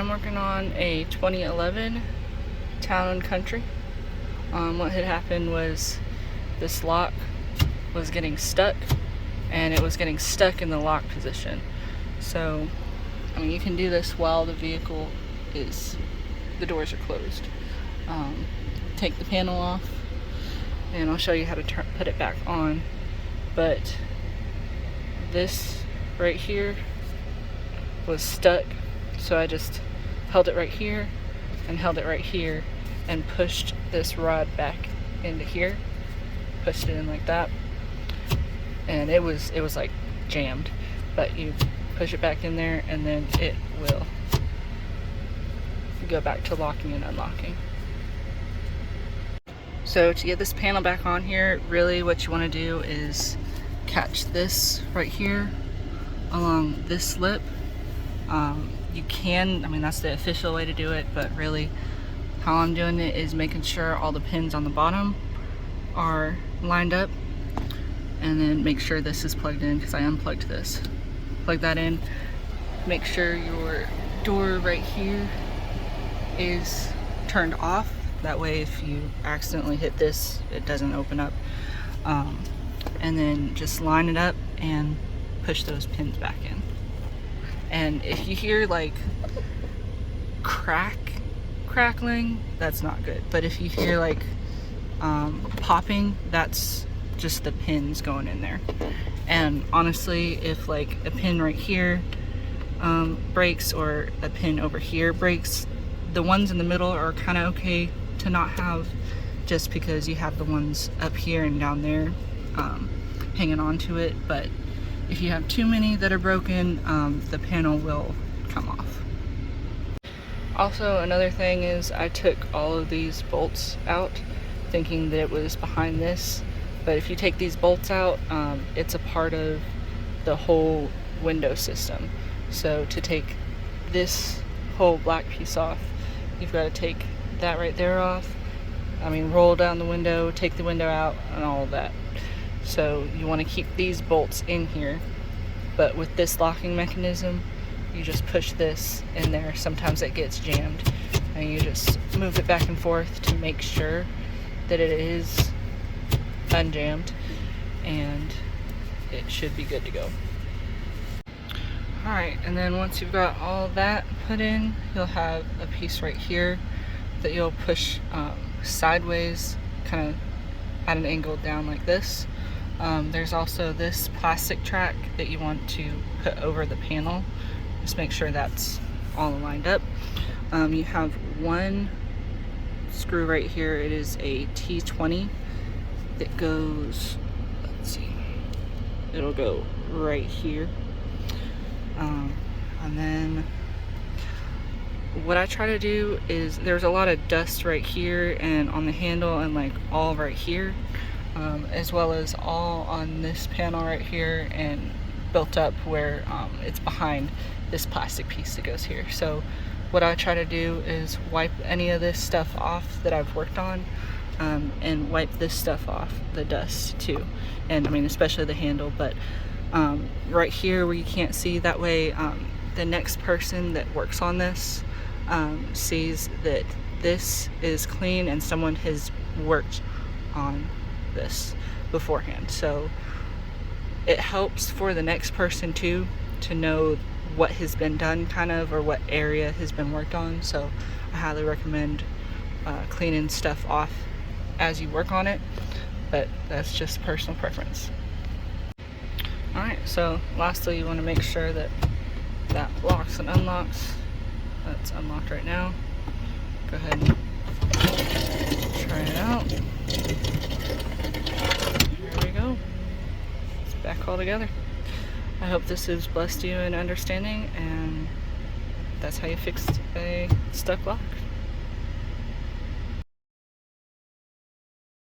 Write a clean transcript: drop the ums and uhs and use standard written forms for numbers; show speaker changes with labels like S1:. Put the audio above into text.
S1: I'm working on a 2011 Town Country. What had happened was this lock was getting stuck, and it was getting stuck in the lock position. So, I mean, you can do this while the vehicle is, the doors are closed. Take the panel off, and I'll show you how to put it back on. But this right here was stuck, so I just held it right here and held it right here and pushed this rod back into here, pushed it in like that, and it was like jammed. But you push it back in there and then it will go back to locking and unlocking. So to get this panel back on here, really what you want to do is catch this right here along this lip. You can, I mean, that's the official way to do it, but really how I'm doing it is making sure all the pins on the bottom are lined up, and then make sure this is plugged in, because I unplugged this. Plug that in. Make sure your door right here is turned off. That way if you accidentally hit this, it doesn't open up. And then just line it up and push those pins back in. And if you hear like crackling, that's not good. But if you hear like popping, that's just the pins going in there. And honestly, if like a pin right here breaks, or a pin over here breaks, the ones in the middle are kind of okay to not have, just because you have the ones up here and down there hanging on to it. But if you have too many that are broken, the panel will come off. Also, another thing is I took all of these bolts out thinking that it was behind this, but if you take these bolts out, it's a part of the whole window system. So to take this whole black piece off, you've got to take that right there off. I mean, roll down the window, take the window out, and all of that. So you want to keep these bolts in here, but with this locking mechanism, you just push this in there. Sometimes it gets jammed, and you just move it back and forth to make sure that it is unjammed, and it should be good to go. Alright, and then once you've got all that put in, you'll have a piece right here that you'll push sideways, kind of at an angle down like this. There's also this plastic track that you want to put over the panel. Just make sure that's all lined up. You have one screw right here. It is a T20 that goes, let's see, it'll go right here. And then what I try to do is, there's a lot of dust right here and on the handle and like all right here, as well as all on this panel right here, and built up where it's behind this plastic piece that goes here. So what I try to do is wipe any of this stuff off that I've worked on, and wipe this stuff off, the dust too, and I mean especially the handle. But right here where you can't see, that way the next person that works on this sees that this is clean and someone has worked on this beforehand. So it helps for the next person too, to know what has been done, kind of, or what area has been worked on. So I highly recommend cleaning stuff off as you work on it, but that's just personal preference. Alright, so lastly, you want to make sure that that locks and unlocks. That's unlocked right now. Go ahead and try it out. Here we go. It's back all together. I hope this has blessed you in understanding, and that's how you fix a stuck lock.